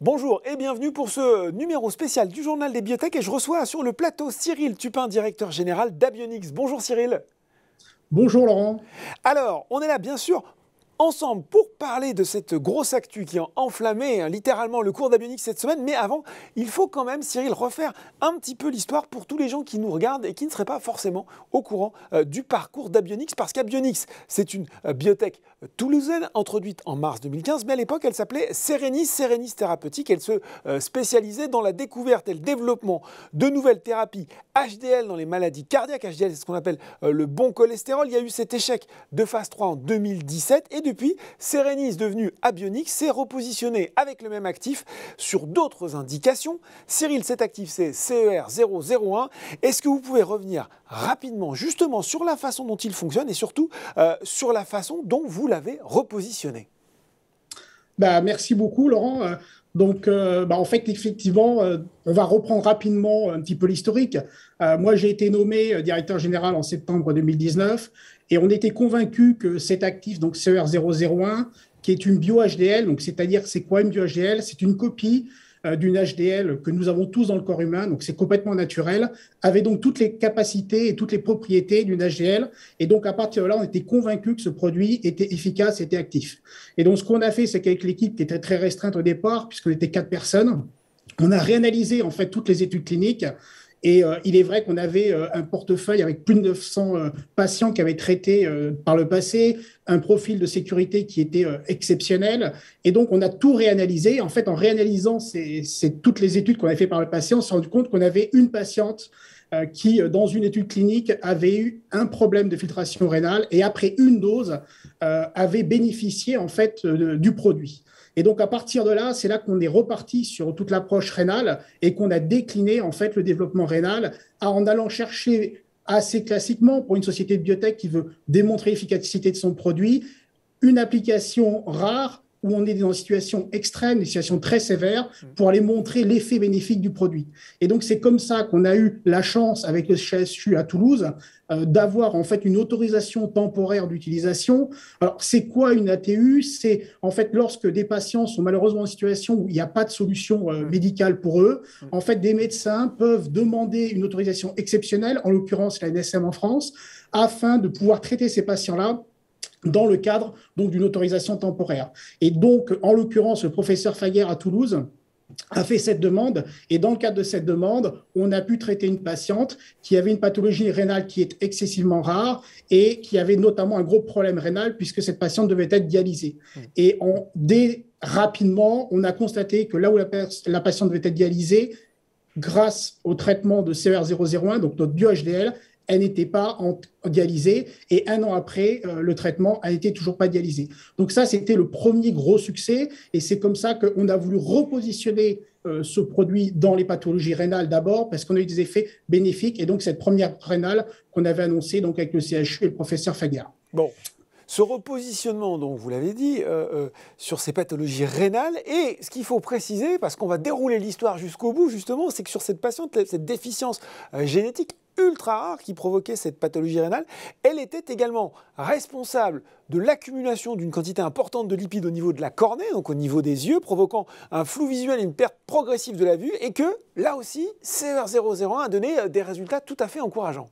Bonjour et bienvenue pour ce numéro spécial du Journal des Biotech et je reçois sur le plateau Cyril Tupin, directeur général d'Abionyx. Bonjour Cyril. Bonjour Laurent. Alors, on est là bien sûr ensemble pour parler de cette grosse actu qui a enflammé littéralement le cours d'Abionyx cette semaine. Mais avant, il faut quand même, Cyril, refaire un petit peu l'histoire pour tous les gens qui nous regardent et qui ne seraient pas forcément au courant du parcours d'Abionyx. Parce qu'Abionyx, c'est une biotech toulousaine introduite en mars 2015. Mais à l'époque, elle s'appelait Serenis Thérapeutique. Elle se spécialisait dans la découverte et le développement de nouvelles thérapies HDL dans les maladies cardiaques. HDL, c'est ce qu'on appelle le bon cholestérol. Il y a eu cet échec de phase 3 en 2017 et depuis, Serenis, devenu Abionyx, s'est repositionné avec le même actif sur d'autres indications. Cyril, cet actif, c'est CER001. Est-ce que vous pouvez revenir rapidement, justement, sur la façon dont il fonctionne et surtout sur la façon dont vous l'avez repositionné? Merci beaucoup Laurent. En fait, effectivement, on va reprendre rapidement un petit peu l'historique. Moi, j'ai été nommé directeur général en septembre 2019 et on était convaincu que cet actif, donc CER001, qui est une bio-HDL, donc c'est-à-dire c'est quoi une bio-HDL? C'est une copie d'une HDL que nous avons tous dans le corps humain, donc c'est complètement naturel, avait donc toutes les capacités et toutes les propriétés d'une HDL. Et donc, à partir de là, on était convaincu que ce produit était efficace, était actif. Et donc, ce qu'on a fait, c'est qu'avec l'équipe qui était très restreinte au départ, puisqu'on était 4 personnes, on a réanalysé en fait toutes les études cliniques. Et il est vrai qu'on avait un portefeuille avec plus de 900 patients qui avaient traité par le passé, un profil de sécurité qui était exceptionnel. Et donc, on a tout réanalysé. En fait, en réanalysant toutes les études qu'on avait fait par le passé, on s'est rendu compte qu'on avait une patiente qui, dans une étude clinique, avait eu un problème de filtration rénale et après une dose, avait bénéficié en fait du produit. Et donc, à partir de là, c'est là qu'on est reparti sur toute l'approche rénale et qu'on a décliné en fait le développement rénal en allant chercher assez classiquement pour une société de biotech qui veut démontrer l'efficacité de son produit, une application rare où on est dans une situation extrême, une situation très sévère, pour aller montrer l'effet bénéfique du produit. Et donc, c'est comme ça qu'on a eu la chance, avec le CHU à Toulouse, d'avoir en fait une autorisation temporaire d'utilisation. Alors, c'est quoi une ATU? C'est en fait lorsque des patients sont malheureusement en situation où il n'y a pas de solution médicale pour eux, en fait, des médecins peuvent demander une autorisation exceptionnelle, en l'occurrence la NSM en France, afin de pouvoir traiter ces patients-là dans le cadre donc d'une autorisation temporaire. Et donc, en l'occurrence, le professeur Faguer à Toulouse a fait cette demande, et dans le cadre de cette demande, on a pu traiter une patiente qui avait une pathologie rénale qui est excessivement rare et qui avait notamment un gros problème rénal puisque cette patiente devait être dialysée. Et rapidement, on a constaté que là où la patiente devait être dialysée, grâce au traitement de CER001, donc notre bio-HDL, elle n'était pas dialysée et un an après, le traitement, elle n'était toujours pas dialysée. Donc ça, c'était le premier gros succès et c'est comme ça qu'on a voulu repositionner ce produit dans les pathologies rénales d'abord parce qu'on a eu des effets bénéfiques et donc cette première rénale qu'on avait annoncée donc avec le CHU et le professeur Faguer. Bon. Ce repositionnement, donc, vous l'avez dit, sur ces pathologies rénales, et ce qu'il faut préciser, parce qu'on va dérouler l'histoire jusqu'au bout, justement, c'est que sur cette patiente, cette déficience génétique ultra rare qui provoquait cette pathologie rénale, elle était également responsable de l'accumulation d'une quantité importante de lipides au niveau de la cornée, donc au niveau des yeux, provoquant un flou visuel et une perte progressive de la vue, et que, là aussi, CER001 a donné des résultats tout à fait encourageants.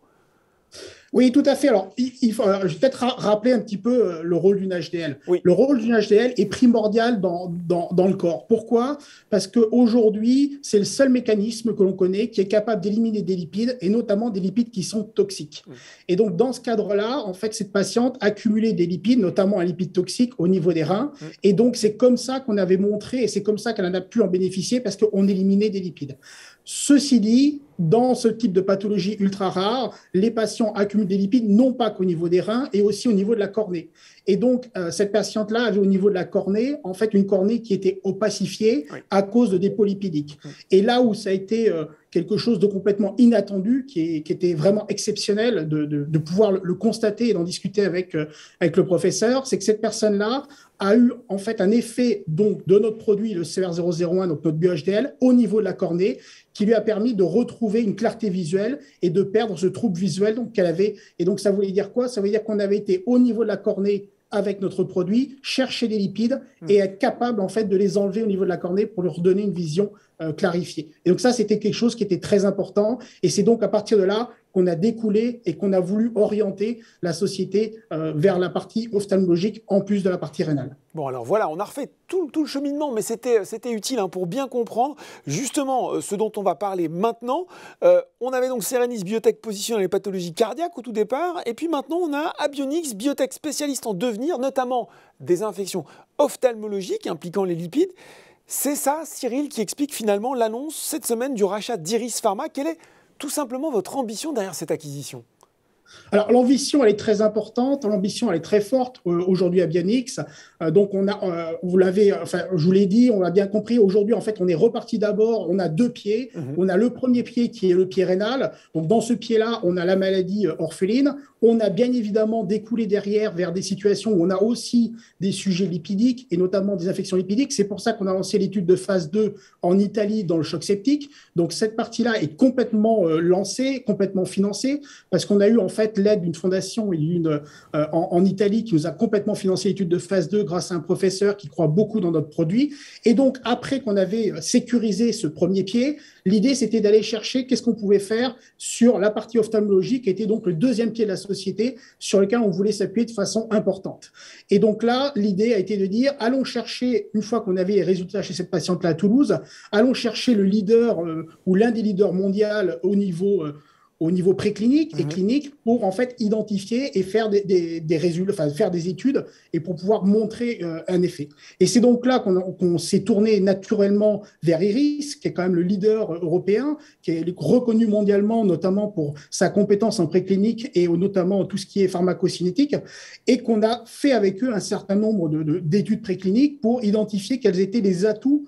Oui, tout à fait. Alors, je vais peut-être rappeler un petit peu le rôle d'une HDL. Oui. Le rôle d'une HDL est primordial dans le corps. Pourquoi? Parce qu'aujourd'hui, c'est le seul mécanisme que l'on connaît qui est capable d'éliminer des lipides, et notamment des lipides qui sont toxiques. Et donc, dans ce cadre-là, en fait, cette patiente accumulait des lipides, notamment un lipide toxique au niveau des reins. Et donc, c'est comme ça qu'on avait montré, et c'est comme ça qu'elle en a pu en bénéficier, parce qu'on éliminait des lipides. Ceci dit, dans ce type de pathologie ultra rare, les patients accumulent des lipides, non pas qu'au niveau des reins, et aussi au niveau de la cornée. Et donc, cette patiente-là avait au niveau de la cornée, en fait, une cornée qui était opacifiée à cause de dépôts lipidiques. Et là où ça a été quelque chose de complètement inattendu, qui était vraiment exceptionnel de pouvoir le constater et d'en discuter avec le professeur, c'est que cette personne-là a eu en fait un effet donc, de notre produit, le CR001, donc notre bio-HDL, au niveau de la cornée, qui lui a permis de retrouver une clarté visuelle et de perdre ce trouble visuel qu'elle avait. Et donc, ça voulait dire quoi? Ça veut dire qu'on avait été au niveau de la cornée avec notre produit, chercher des lipides et être capable en fait de les enlever au niveau de la cornée pour leur donner une vision clarifiée. Et donc ça, c'était quelque chose qui était très important. Et c'est donc à partir de là qu'on a découlé et qu'on a voulu orienter la société vers la partie ophtalmologique en plus de la partie rénale. Bon, alors voilà, on a refait tout le cheminement, mais c'était utile pour bien comprendre justement ce dont on va parler maintenant. On avait donc Serenis Biotech positionné dans les pathologies cardiaques au tout départ, et puis maintenant on a Abionyx Biotech spécialiste en devenir, notamment des infections ophtalmologiques impliquant les lipides. C'est ça, Cyril, qui explique finalement l'annonce cette semaine du rachat d'Iris Pharma. Quelle est tout simplement votre ambition derrière cette acquisition ? Alors, l'ambition, elle est très importante, l'ambition, elle est très forte aujourd'hui à Abionyx. Donc, on a, vous l'avez, enfin, je vous l'ai dit, on l'a bien compris, aujourd'hui, en fait, on est reparti d'abord, on a deux pieds. On a le premier pied qui est le pied rénal. Donc, dans ce pied-là, on a la maladie orpheline. On a bien évidemment découlé derrière vers des situations où on a aussi des sujets lipidiques et notamment des infections lipidiques. C'est pour ça qu'on a lancé l'étude de phase 2 en Italie dans le choc septique. Donc, cette partie-là est complètement lancée, complètement financée, parce qu'on a eu en fait l'aide d'une fondation en Italie qui nous a complètement financé l'étude de phase 2 grâce à un professeur qui croit beaucoup dans notre produit. Et donc, après qu'on avait sécurisé ce premier pied, l'idée, c'était d'aller chercher qu'est-ce qu'on pouvait faire sur la partie ophtalmologique, qui était donc le deuxième pied de la société sur lequel on voulait s'appuyer de façon importante. Et donc là, l'idée a été de dire, allons chercher, une fois qu'on avait les résultats chez cette patiente-là à Toulouse, allons chercher le leader ou l'un des leaders mondiaux au niveau préclinique et clinique pour en fait identifier et faire des résultats, enfin faire des études et pour pouvoir montrer un effet. Et c'est donc là qu'on s'est tourné naturellement vers Iris, qui est quand même le leader européen, qui est reconnu mondialement, notamment pour sa compétence en préclinique et notamment tout ce qui est pharmacocinétique, et qu'on a fait avec eux un certain nombre d'études précliniques pour identifier quels étaient les atouts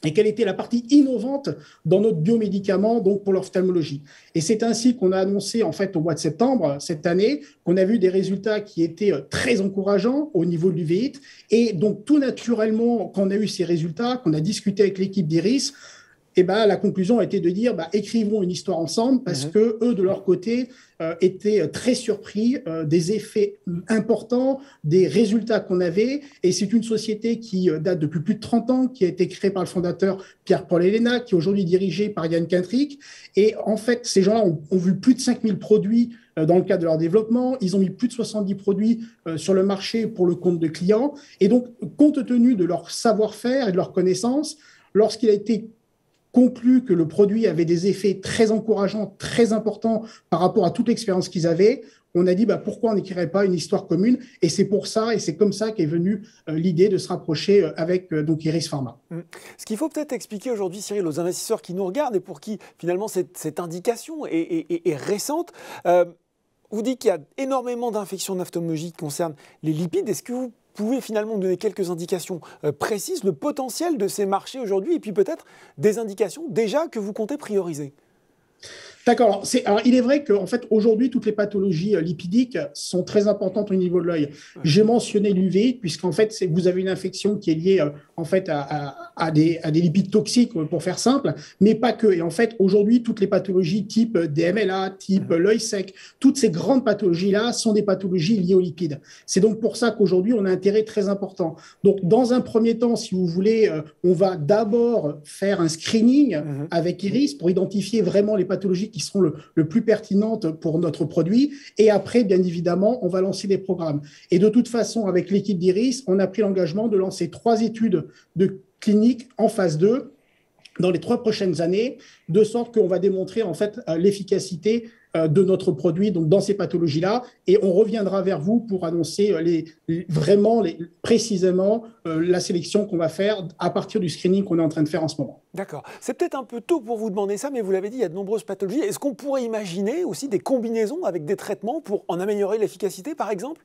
et quelle était la partie innovante dans notre biomédicament, donc pour l'ophtalmologie. Et c'est ainsi qu'on a annoncé, en fait, au mois de septembre cette année, qu'on a vu des résultats qui étaient très encourageants au niveau de l'uvéite. Et donc, tout naturellement, quand on a eu ces résultats, qu'on a discuté avec l'équipe d'Iris, et la conclusion a été de dire écrivons une histoire ensemble parce que eux de leur côté étaient très surpris des effets importants, des résultats qu'on avait. Et c'est une société qui date depuis plus de 30 ans, qui a été créée par le fondateur Pierre-Paul Elena, qui est aujourd'hui dirigée par Yann Quintric. Et en fait, ces gens-là ont vu plus de 5000 produits dans le cadre de leur développement. Ils ont mis plus de 70 produits sur le marché pour le compte de clients. Et donc, compte tenu de leur savoir-faire et de leur connaissance, lorsqu'il a été conclu que le produit avait des effets très encourageants, très importants par rapport à toute l'expérience qu'ils avaient, on a dit pourquoi on n'écrirait pas une histoire commune. Et c'est pour ça, et c'est comme ça qu'est venue l'idée de se rapprocher avec donc Iris Pharma. Ce qu'il faut peut-être expliquer aujourd'hui, Cyril, aux investisseurs qui nous regardent et pour qui finalement cette indication est récente, vous dites qu'il y a énormément d'infections ophtalmologiques qui concernent les lipides. Est-ce que vous pouvez finalement nous donner quelques indications précises, le potentiel de ces marchés aujourd'hui, et puis peut-être des indications déjà que vous comptez prioriser ? D'accord. Alors, il est vrai qu'en fait, aujourd'hui, toutes les pathologies lipidiques sont très importantes au niveau de l'œil. J'ai mentionné l'uvée, puisqu'en fait, vous avez une infection qui est liée en fait, à des lipides toxiques, pour faire simple, mais pas que. Et en fait, aujourd'hui, toutes les pathologies type DMLA, type l'œil sec, toutes ces grandes pathologies-là sont des pathologies liées aux lipides. C'est donc pour ça qu'aujourd'hui, on a un intérêt très important. Donc, dans un premier temps, si vous voulez, on va d'abord faire un screening avec Iris pour identifier vraiment les pathologies qui seront le plus pertinentes pour notre produit. Et après, bien évidemment, on va lancer des programmes. Et de toute façon, avec l'équipe d'Iris, on a pris l'engagement de lancer 3 études de clinique en phase 2 dans les 3 prochaines années, de sorte qu'on va démontrer en fait l'efficacité de notre produit donc dans ces pathologies-là. Et on reviendra vers vous pour annoncer précisément la sélection qu'on va faire à partir du screening qu'on est en train de faire en ce moment. D'accord. C'est peut-être un peu tôt pour vous demander ça, mais vous l'avez dit, il y a de nombreuses pathologies. Est-ce qu'on pourrait imaginer aussi des combinaisons avec des traitements pour en améliorer l'efficacité, par exemple ?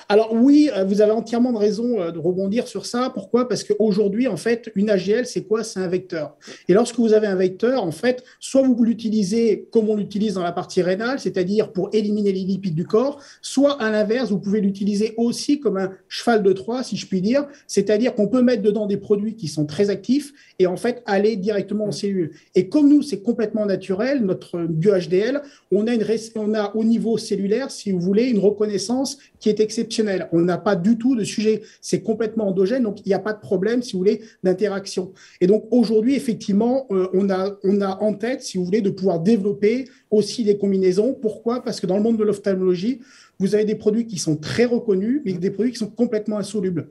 Alors oui, vous avez entièrement de raison de rebondir sur ça. Pourquoi ? Parce qu'aujourd'hui, en fait, une AGL, c'est quoi ? C'est un vecteur. Et lorsque vous avez un vecteur, en fait, soit vous l'utilisez comme on l'utilise dans la partie rénale, c'est-à-dire pour éliminer les lipides du corps, soit à l'inverse, vous pouvez l'utiliser aussi comme un cheval de Troie, si je puis dire, c'est-à-dire qu'on peut mettre dedans des produits qui sont très actifs et en fait aller directement aux cellules. Et comme nous, c'est complètement naturel, notre bio-HDL, on a au niveau cellulaire, si vous voulez, une reconnaissance qui est exceptionnel. On n'a pas du tout de sujet, c'est complètement endogène, donc il n'y a pas de problème, si vous voulez, d'interaction. Et donc aujourd'hui, effectivement, on a en tête, si vous voulez, de pouvoir développer aussi des combinaisons. Pourquoi? Parce que dans le monde de l'ophtalmologie, vous avez des produits qui sont très reconnus, mais des produits qui sont complètement insolubles.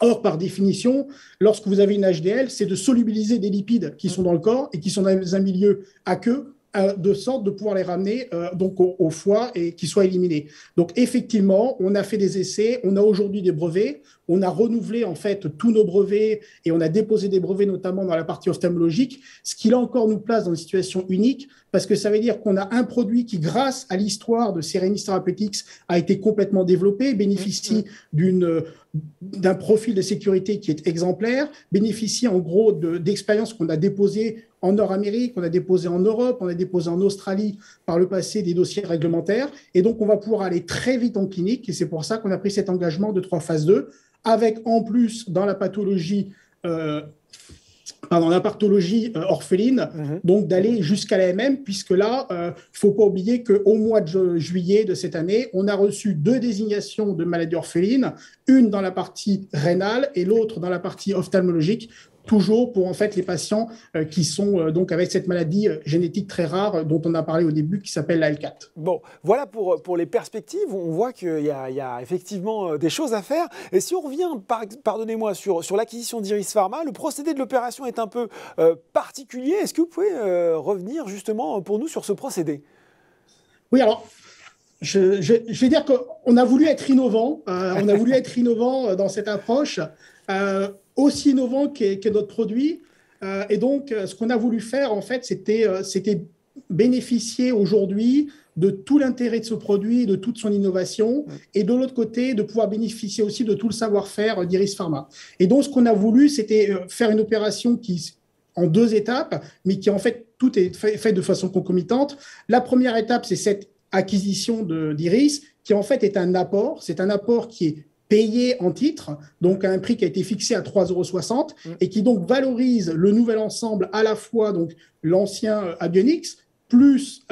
Or, par définition, lorsque vous avez une HDL, c'est de solubiliser des lipides qui sont dans le corps et qui sont dans un milieu aqueux, de sorte de pouvoir les ramener donc au foie et qu'ils soient éliminés. Donc effectivement, on a fait des essais, on a aujourd'hui des brevets, on a renouvelé en fait tous nos brevets et on a déposé des brevets notamment dans la partie ophtalmologique, ce qui là encore nous place dans une situation unique parce que ça veut dire qu'on a un produit qui, grâce à l'histoire de Serenis Therapeutics, a été complètement développé, bénéficie d'un profil de sécurité qui est exemplaire, bénéficie en gros d'expériences qu'on a déposées en Nord-Amérique, on a déposé en Europe, on a déposé en Australie par le passé des dossiers réglementaires. Et donc, on va pouvoir aller très vite en clinique. Et c'est pour ça qu'on a pris cet engagement de 3 phases 2, avec en plus, dans la pathologie orpheline, donc d'aller jusqu'à l'AMM, puisque là, il ne faut pas oublier qu'au mois de juillet de cette année, on a reçu 2 désignations de maladies orphelines, une dans la partie rénale et l'autre dans la partie ophtalmologique, toujours pour en fait les patients qui sont donc avec cette maladie génétique très rare dont on a parlé au début, qui s'appelle la L4. Bon, voilà pour les perspectives. On voit qu'il y a effectivement des choses à faire. Et si on revient, pardonnez-moi, sur l'acquisition d'Iris Pharma, le procédé de l'opération est un peu particulier. Est-ce que vous pouvez revenir justement pour nous sur ce procédé? Oui, alors je vais dire qu'on a voulu être innovant. On a voulu être innovant dans cette approche. Aussi innovant qu'est notre produit. Et donc, ce qu'on a voulu faire, en fait, c'était bénéficier aujourd'hui de tout l'intérêt de ce produit, de toute son innovation, et de l'autre côté, de pouvoir bénéficier aussi de tout le savoir-faire d'Iris Pharma. Et donc, ce qu'on a voulu, c'était faire une opération qui, en 2 étapes, mais qui, en fait, tout est fait de façon concomitante. La première étape, c'est cette acquisition d'Iris, qui, en fait, est un apport. C'est un apport qui est payé en titre, donc à un prix qui a été fixé à 3,60 € et qui donc valorise le nouvel ensemble, à la fois donc l'ancien Abionyx plus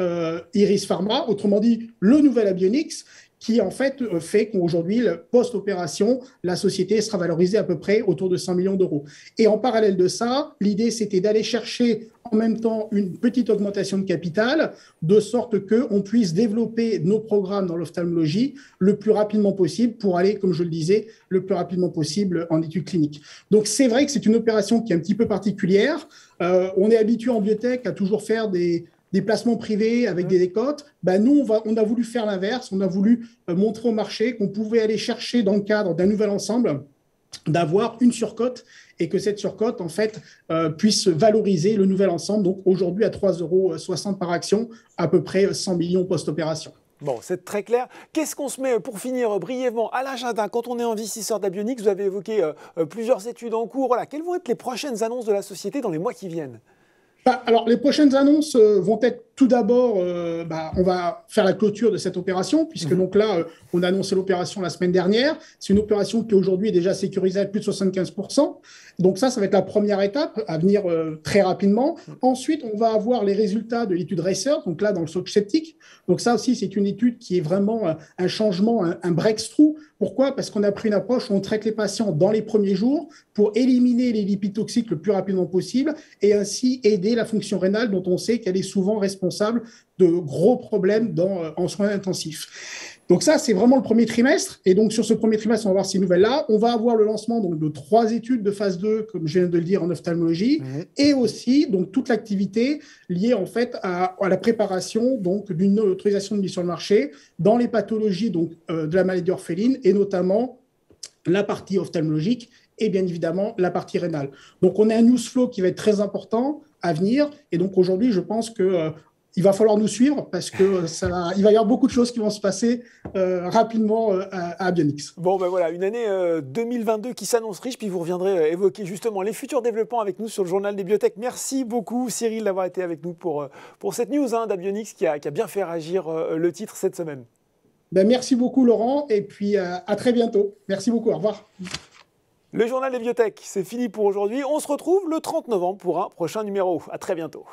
Iris Pharma, autrement dit le nouvel Abionyx, qui en fait fait qu'aujourd'hui, post-opération, la société sera valorisée à peu près autour de 100 millions d'euros. Et en parallèle de ça, l'idée, c'était d'aller chercher en même temps une petite augmentation de capital, de sorte qu'on puisse développer nos programmes dans l'ophtalmologie le plus rapidement possible pour aller, comme je le disais, le plus rapidement possible en études cliniques. Donc, c'est vrai que c'est une opération qui est un petit peu particulière. On est habitué en biotech à toujours faire des placements privés avec des décotes. Ben nous, on a voulu faire l'inverse. On a voulu montrer au marché qu'on pouvait aller chercher dans le cadre d'un nouvel ensemble d'avoir une surcote et que cette surcote, en fait, puisse valoriser le nouvel ensemble. Donc, aujourd'hui, à 3,60 € par action, à peu près 100 millions post-opération. Bon, c'est très clair. Qu'est-ce qu'on se met, pour finir brièvement, à l'agenda quand on est investisseur d'Abionyx? Vous avez évoqué plusieurs études en cours. Voilà. Quelles vont être les prochaines annonces de la société dans les mois qui viennent? Alors, les prochaines annonces vont être tout d'abord, on va faire la clôture de cette opération, puisque donc là, on a annoncé l'opération la semaine dernière. C'est une opération qui aujourd'hui est déjà sécurisée à plus de 75%. Donc ça va être la première étape à venir très rapidement. Ensuite, on va avoir les résultats de l'étude RACER, donc là, dans le choc septique. Donc ça aussi, c'est une étude qui est vraiment un changement, un breakthrough. Pourquoi? Parce qu'on a pris une approche où on traite les patients dans les premiers jours pour éliminer les lipides toxiques le plus rapidement possible et ainsi aider la fonction rénale dont on sait qu'elle est souvent responsable de gros problèmes en soins intensifs. Donc ça, c'est vraiment le premier trimestre. Et donc, sur ce premier trimestre, on va voir ces nouvelles-là. On va avoir le lancement donc, de 3 études de phase 2, comme je viens de le dire, en ophtalmologie, et aussi donc, toute l'activité liée en fait à la préparation donc, d'une autorisation de mise sur le marché dans les pathologies donc, de la maladie orpheline, et notamment la partie ophtalmologique et bien évidemment la partie rénale. Donc, on a un news flow qui va être très important à venir. Et donc, aujourd'hui, je pense que il va falloir nous suivre parce qu'il va y avoir beaucoup de choses qui vont se passer rapidement à Abionyx. Bon, ben voilà, une année 2022 qui s'annonce riche, puis vous reviendrez évoquer justement les futurs développements avec nous sur le Journal des Biotech. Merci beaucoup Cyril d'avoir été avec nous pour cette news d'Abionyx qui a bien fait réagir le titre cette semaine. Ben, merci beaucoup Laurent et puis à très bientôt. Merci beaucoup, au revoir. Le Journal des Biotech, c'est fini pour aujourd'hui. On se retrouve le 30 novembre pour un prochain numéro. À très bientôt.